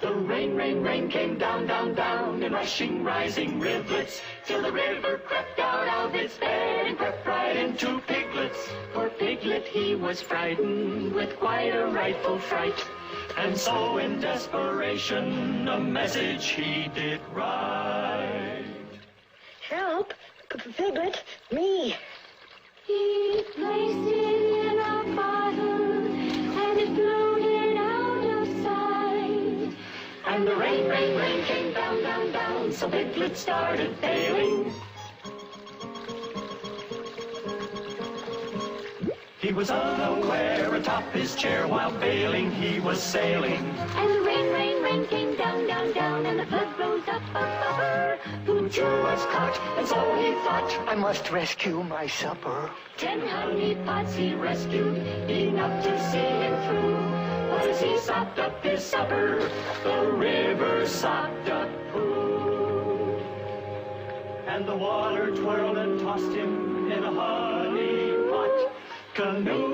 The rain, rain, rain came down, down, down in rushing, rising rivulets, till the river crept out of its bed and crept right into Piglet's. Poor Piglet, he was frightened with quite a rightful fright, and so in desperation a message he did write. Help! Piglet, me! He placed it in a bottle, and it floated out of sight. And the rain, rain, rain came down, down, down, so Piglet started bailing. He was unaware atop his chair while bailing he was sailing. And the rain, rain, rain came down, down, down, and the flood rose up, up, up. Pooh was caught, and so he thought, I must rescue my supper. 10 honey pots he rescued, enough to see him through. But as he sopped up his supper, the river sopped up Pooh. And the water twirled and tossed him in a honey pot. Canoe